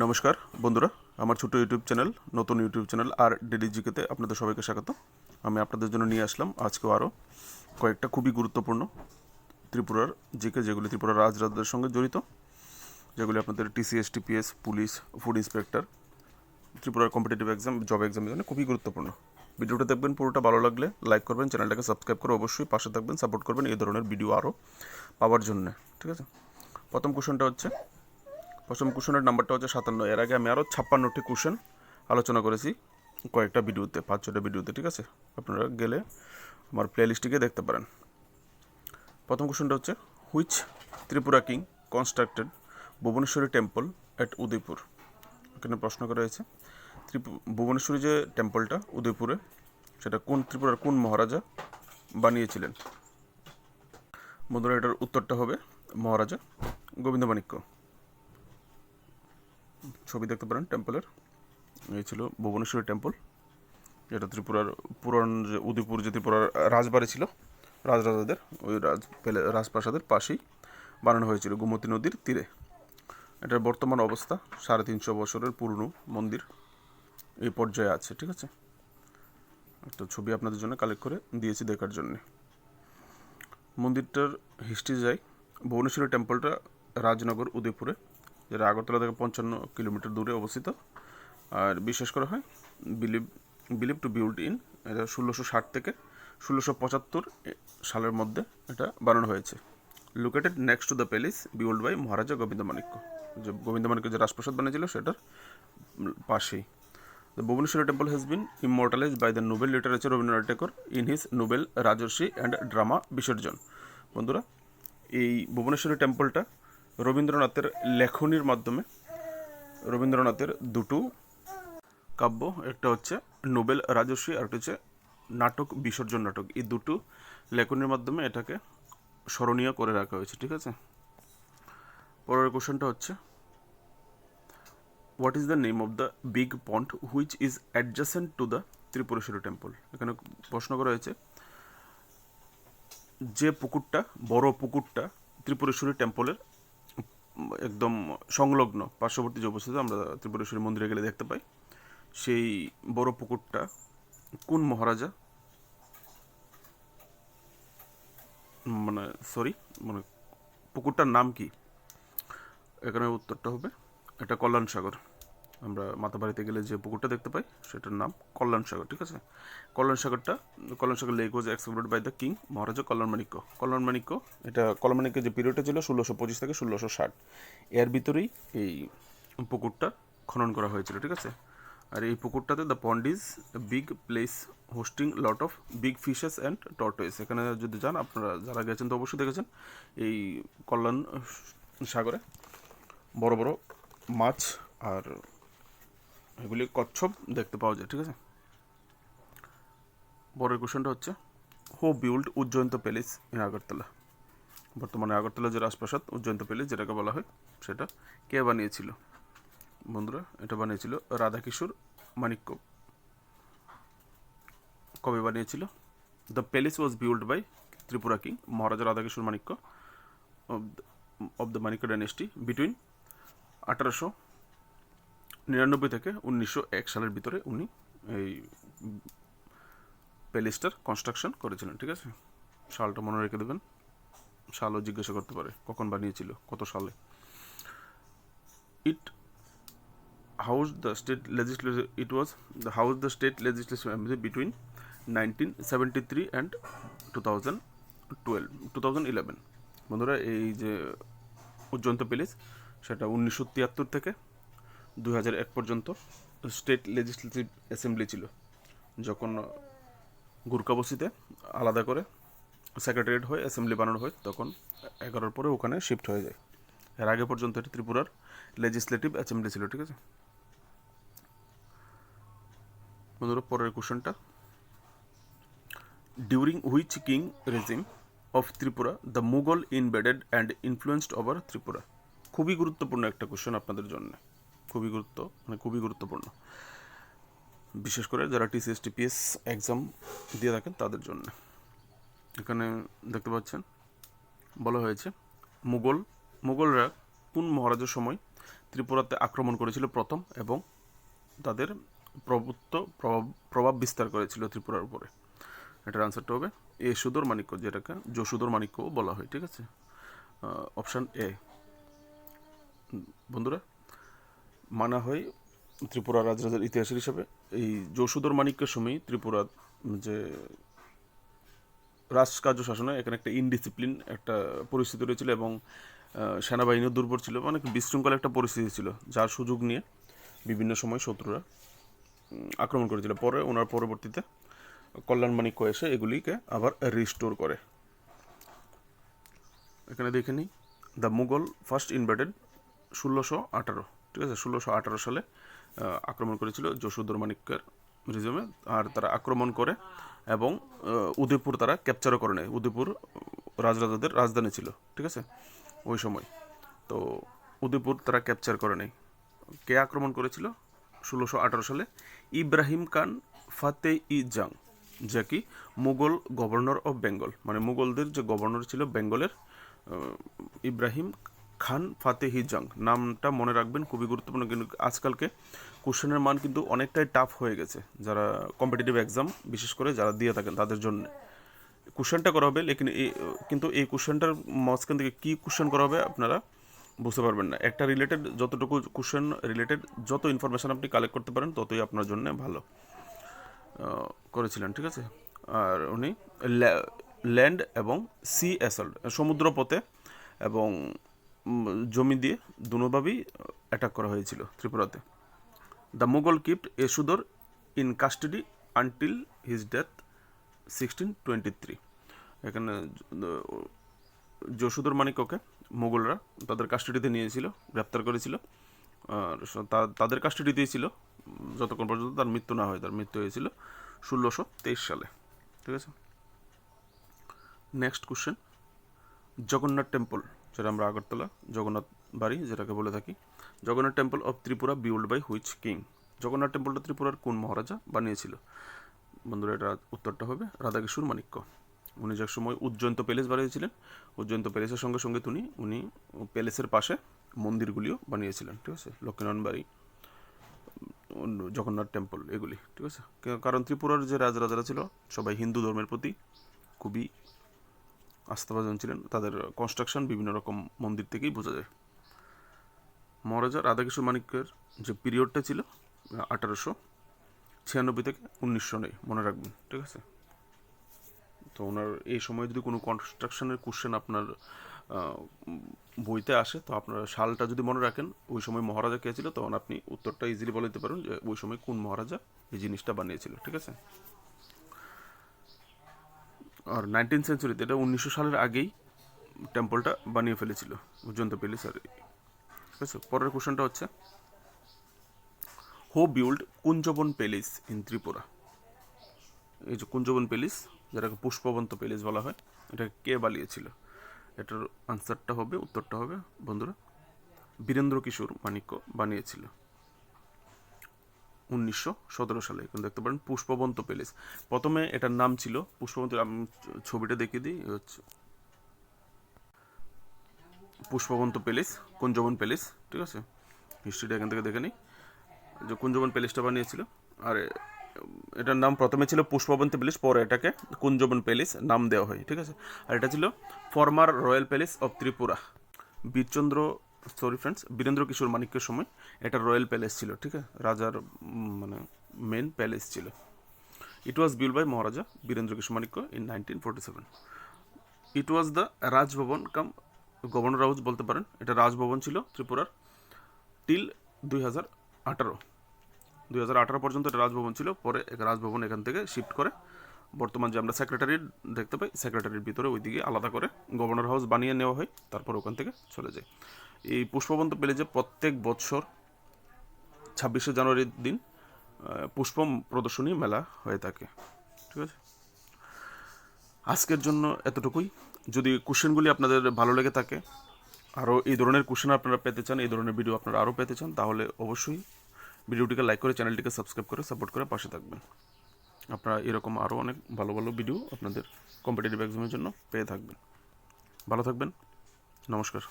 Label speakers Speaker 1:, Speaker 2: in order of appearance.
Speaker 1: নমস্কার বন্ধুরা, আমার ছোট ইউটিউব চ্যানেল, নতুন ইউটিউব চ্যানেল আর ডিডিজিকেতে আপনাদের সবাইকে স্বাগত। আমি আপনাদের জন্য নিয়ে আসলাম আজকেও আরও কয়েকটা খুবই গুরুত্বপূর্ণ ত্রিপুরার জিকে, যেগুলি ত্রিপুরার রাজরাজদের সঙ্গে জড়িত, যেগুলি আপনাদের TCS, TPS, police, food inspector, ত্রিপুরার কম্পিটিটিভ এক্সাম, জব এক্সামের জন্য খুবই গুরুত্বপূর্ণ। ভিডিওটা দেখবেন, পুরোটা ভালো লাগলে লাইক করবেন, চ্যানেলটাকে সাবস্ক্রাইব করে অবশ্যই পাশে থাকবেন, সাপোর্ট করবেন এই ধরনের ভিডিও আরও পাওয়ার জন্য। ঠিক আছে, প্রথম কোশ্চেনের নাম্বারটা হচ্ছে 57। এর আগে আমি আরও 56টি কোশ্চেন আলোচনা করেছি কয়েকটা ভিডিওতে, 5-6টা ভিডিওতে। ঠিক আছে, আপনারা গেলে আমার প্লেলিস্টটিকে দেখতে পারেন। প্রথম কোশ্চেনটা হচ্ছে, which Tripura king constructed Bhubaneswari temple at Udaipur. এখানে প্রশ্ন করা হয়েছে ভুবনেশ্বরী যে টেম্পলটা উদয়পুরে, সেটা কোন ত্রিপুরার কোন মহারাজা বানিয়েছিলেন? বন্ধুরা, এটার উত্তরটা হবে মহারাজা গোবিন্দমাণিক্য। ছবি দেখতে পারেন টেম্পলের, এই ছিল ভুবনেশ্বরী টেম্পল। এটা ত্রিপুরার পুরান যে উদয়পুর যে ত্রিপুরার রাজবাড়ি ছিল রাজরাজাদের, ওই রাজপ্রাসাদের পাশেই বানানো হয়েছিল, গোমতী নদীর তীরে। এটার বর্তমান অবস্থা 350 বছরের পুরনো মন্দির এই পর্যায়ে আছে। ঠিক আছে, একটা ছবি আপনাদের জন্য কালেক্ট করে দিয়েছি দেখার জন্য। মন্দিরটার হিস্ট্রি যাই, ভুবনেশ্বরী টেম্পলটা রাজনগর উদয়পুরে, যেটা আগরতলা থেকে 55 কিলোমিটার দূরে অবস্থিত। আর বিশ্বাস করা হয় বিলিভ টু বিল্ড ইন, এটা 1660 থেকে 1675 সালের মধ্যে এটা বানানো হয়েছে। Located next to the palace build by Maharaja Govindamanikya, যে গোবিন্দমাণিক্য যে রাজপ্রাসাদ বানিয়েছিল সেটার পাশেই। The Bhubaneswari temple has been immortalized by the Nobel literature Rabindranath Tagore in his Nobel Rajarshi and drama বিসর্জন। বন্ধুরা, এই ভুবনেশ্বরী টেম্পলটা রবীন্দ্রনাথের লেখনির মাধ্যমে, রবীন্দ্রনাথের দুটো কাব্য, একটা হচ্ছে নোবেল রাজর্ষি আর একটা হচ্ছে নাটক বিসর্জন নাটক, এই দুটো লেখনির মাধ্যমে এটাকে স্মরণীয় করে রাখা হয়েছে। ঠিক আছে, পরের কোশ্চেনটা হচ্ছে, what is the name of the big pond which is adjacent to the Tripureshwari temple. এখানে প্রশ্ন করা হয়েছে, যে পুকুরটা, বড় পুকুরটা ত্রিপুরেশ্বরী টেম্পলের একদম সংলগ্ন পার্শ্ববর্তী যে অবস্থিত, আমরা ত্রিপুরেশ্বরী মন্দিরে গেলে দেখতে পাই, সেই বড় পুকুরটা কোন মহারাজা, মানে পুকুরটার নাম কি? এখানে উত্তরটা হবে, এটা কল্যাণ সাগর। আমরা মাতাবাড়িতে গেলে যে পুকুরটা দেখতে পাই সেটার নাম কল্যাণ সাগর। ঠিক আছে, Kalyan Sagar lake was explored by the king Maharaja Kalyanmanikya. এটা কল্যাণমাণিক্যের যে পিরিয়ডটা ছিল 1625 থেকে 1660, এর ভিতরেই এই পুকুরটা খনন করা হয়েছিল। ঠিক আছে, আর এই পুকুরটাতে the pond is big place hosting lot of big fishes and tortoise. এখানে যদি যান, আপনারা যারা গেছেন তো অবশ্যই দেখেছেন, এই কল্যাণ সাগরে বড় বড় মাছ আর এগুলি কচ্ছপ দেখতে পাওয়া যায়। ঠিক আছে, পরের কোশ্চেনটা হচ্ছে, হু build Ujjayanta palace in Agartala. বর্তমানে আগরতলা যে রাজপ্রাসাদ উজ্জয়ন্ত প্যালেস যেটাকে বলা হয়, সেটা কে বানিয়েছিল? বন্ধুরা, এটা বানিয়েছিল রাধাকিশোর মাণিক্য। কবে বানিয়েছিল? The palace was build by Tripura king Maharaja Radhakishore Manikya of the Manikya dynasty between 1899 থেকে 1901 সালের ভিতরে উনি এই প্যালেসটার কনস্ট্রাকশন করেছিলেন। ঠিক আছে, সালটা মনে রেখে দেবেন, সালও জিজ্ঞাসা করতে পারে কখন বানিয়েছিল, কত সালে। It house the state legislative, it was the house the state legislative assembly between 1973 and 2011। বন্ধুরা, এই যে উজ্জয়ন্ত প্যালেস, সেটা 1973 থেকে 2001 পর্যন্ত স্টেট লেজিসলেটিভ অ্যাসেম্বলি ছিল। যখন গুরকাবস্তিতে আলাদা করে সেক্রেটারিয়েট হয়ে অ্যাসেম্বলি বানানো হয়, তখন 11 পরে ওখানে শিফট হয়ে যায়। এর আগে পর্যন্ত এটি ত্রিপুরার লেজিসলেটিভ অ্যাসেম্বলি ছিল। ঠিক আছে বন্ধুরা, পরের কোশ্চেনটা, during which king regime of Tripura the Mughal invaded and influenced over Tripura. খুবই গুরুত্বপূর্ণ একটা কোশ্চেন আপনাদের জন্য, খুবই গুরুত্বপূর্ণ, বিশেষ করে যারা টিসিএস টিপিএস এক্সাম দিয়ে থাকেন তাদের জন্য। এখানে দেখতে পাচ্ছেন বলা হয়েছে, মুঘলরা কোন মহারাজের সময় ত্রিপুরাতে আক্রমণ করেছিল প্রথম এবং তাদের প্রভাব বিস্তার করেছিল ত্রিপুরার উপরে? এটার আনসারটা হবে যশোধর মাণিক্য, যেটাকে যশোধর মাণিক্য বলা হয়। ঠিক আছে, অপশান এ। বন্ধুরা, মানা হয় ত্রিপুরা রাজরাজার ইতিহাসের হিসাবে এই যশোধর মাণিক্যের সময় ত্রিপুরা যে রাজকার্য শাসনে এখানে একটা ইনডিসিপ্লিন একটা পরিস্থিতি রয়েছিল এবং সেনাবাহিনীও দুর্বল ছিল, অনেক বিশৃঙ্খল একটা পরিস্থিতি ছিল, যার সুযোগ নিয়ে বিভিন্ন সময় শত্রুরা আক্রমণ করেছিল। পরে ওনার পরবর্তীতে কল্যাণ মাণিক্য এসে এগুলিকে আবার রিস্টোর করে। এখানে দেখে নিই, দ্য মুঘল ফার্স্ট ইনভেডেড 1618। ঠিক আছে, 1618 সালে আক্রমণ করেছিল যশোধর মাণিক্যের রিজমে। আর তারা আক্রমণ করে এবং উদয়পুর তারা ক্যাপচারও করে নেয়। উদয়পুর রাজরাজাদের রাজধানী ছিল। ঠিক আছে, ওই সময় তো উদয়পুর তারা ক্যাপচার করে নেয়। কে আক্রমণ করেছিল 1618 সালে? ইব্রাহিম খান ফাতে ই জাং, যা কি মুঘল গভর্নর অফ বেঙ্গল, মানে মুঘলদের যে গভর্নর ছিল বেঙ্গলের, ইব্রাহিম খান ফাতেহি জাং। নামটা মনে রাখবেন, খুবই গুরুত্বপূর্ণ। কিন্তু আজকালকে কোশ্চেনের মান কিন্তু অনেকটাই টাফ হয়ে গেছে, যারা কম্পিটিটিভ এক্সাম বিশেষ করে যারা দিয়ে থাকেন তাদের জন্য কোশ্চেনটা করা হবে। লেকিন কিন্তু এই কোশ্চেনটার মাঝখান থেকে কী কোশ্চেন করা হবে আপনারা বুঝতে পারবেন না। একটা রিলেটেড যতটুকু কোশ্চেন রিলেটেড যত ইনফরমেশান আপনি কালেক্ট করতে পারেন ততই আপনার জন্য ভালো করেছিলেন। ঠিক আছে, আর উনি ল্যান্ড এবং সি অ্যাসল্ট, সমুদ্রপথে এবং জমি দিয়ে দুভাবেই অ্যাটাক করা হয়েছিল ত্রিপুরাতে। The Mughal kept Yashodhar in custody until his death 1623। এখানে যশোধর মাণিক্যকে মুঘলরা তাদের কাস্টাডিতে নিয়েছিল, গ্রেপ্তার করেছিল, আর তাদের কাস্টাডিতেই ছিল যতক্ষণ পর্যন্ত তার মৃত্যু না হয়। তার মৃত্যু হয়েছিল 1623 সালে। ঠিক আছে, নেক্সট কোশ্চেন, জগন্নাথ টেম্পল, যেটা আমরা আগরতলা জগন্নাথ বাড়ি যেটাকে বলে থাকি, Jagannath temple of Tripura build by which king? Jagannath টেম্পলটা ত্রিপুরার কোন মহারাজা বানিয়েছিল? বন্ধুরা, এটা উত্তরটা হবে রাধাকিশোর মাণিক্য। উনি যে সময় উজ্জয়ন্ত প্যালেস বানিয়েছিলেন, উজ্জয়ন্ত প্যালেসের সঙ্গে সঙ্গে উনি প্যালেসের পাশে মন্দিরগুলিও বানিয়েছিলেন। ঠিক আছে, লক্ষ্মীনারায়ণ বাড়ি, জগন্নাথ টেম্পল, এগুলি। ঠিক আছে, কারণ ত্রিপুরার যে রাজরাজারা ছিল সবাই হিন্দু ধর্মের প্রতি খুবই আস্থাভাজন ছিলেন। তাদের কনস্ট্রাকশন বিভিন্ন রকম মন্দির থেকেই বোঝা যায়। মহারাজা রাধাকিশোর মাণিক্যের যে পিরিয়ডটা ছিল 1896 থেকে 1909, মনে রাখবেন। ঠিক আছে, তো ওনার এই সময় যদি কোনো কনস্ট্রাকশনের কোশ্চেন আপনার বইতে আসে, তো আপনার সালটা যদি মনে রাখেন ওই সময় মহারাজা কে ছিল, তখন আপনি উত্তরটা ইজিলি বলে দিতে পারেন যে ওই সময় কোন মহারাজা এই জিনিসটা বানিয়েছিল। ঠিক আছে, আর 19th সেঞ্চুরিতে, এটা 1900 সালের আগেই টেম্পলটা বানিয়ে ফেলেছিল উজ্জয়ন্ত প্যালেস। আর ঠিক আছে, পরের কোশ্চেনটা হচ্ছে, হু build Kunjaban palace in Tripura? এই যে কুঞ্জবন প্যালেস, যেটাকে পুষ্পবন্ত প্যালেস বলা হয়, এটা কে বানিয়েছিল? এটার আনসারটা হবে, উত্তরটা হবে বন্ধুরা, বীরেন্দ্র কিশোর মাণিক্য বানিয়েছিল 1917 সালে। এখন দেখতে পারেন পুষ্পবন্ত প্যালেস, প্রথমে এটার নাম ছিল পুষ্পবন্ত। আমি ছবিটা দেখিয়ে দিই, হচ্ছে পুষ্পবন্ত প্যালেস, কুঞ্জবন প্যালেস। ঠিক আছে, হিস্ট্রিটা এখান থেকে দেখে নিই, যে কুঞ্জবন প্যালেসটা বানিয়েছিল। আর এটার নাম প্রথমে ছিল পুষ্পবন্ত প্যালেস, পরে এটাকে কুঞ্জবন প্যালেস নাম দেওয়া হয়। ঠিক আছে, আর এটা ছিল former royal palace of Tripura. Birendra Kishore মাণিক্যের সময় এটা রয়্যাল প্যালেস ছিল। ঠিক আছে, রাজার মানে মেন প্যালেস ছিল। It was build by Maharaja Birendra Kishore Manikya in 1947। It was the Raj Bhavan cum governor house বলতে পারেন। এটা রাজভবন ছিল ত্রিপুরার টিল 2018 পর্যন্ত এটা রাজভবন ছিল। পরে রাজভবন এখান থেকে শিফট করে বর্তমান যে আমরা সেক্রেটারিয়েট দেখতে পাই, সেক্রেটারির ভিতরে ওইদিকে আলাদা করে গভর্নর হাউস বানিয়ে নেওয়া হয়, তারপর ওখান থেকে চলে যায়। এই পুষ্পবন্ত প্যালেসে প্রত্যেক বছর 26শে জানুয়ারির দিন পুষ্প প্রদর্শনী মেলা হয়ে থাকে। ঠিক আছে, আজকের জন্য এতটুকুই। যদি কোশ্চেনগুলি আপনাদের ভালো লেগে থাকে, আরও এই ধরনের কোশ্চেন আপনারা পেতে চান, এই ধরনের ভিডিও আপনারা আরও পেতে চান, তাহলে অবশ্যই ভিডিওটিকে লাইক করে চ্যানেলটিকে সাবস্ক্রাইব করে সাপোর্ট করে পাশে থাকবেন। আপনারা এরকম আরও অনেক ভালো ভালো ভিডিও আপনাদের কম্পিটিটিভ এক্সামের জন্য পেয়ে থাকবেন। ভালো থাকবেন, নমস্কার।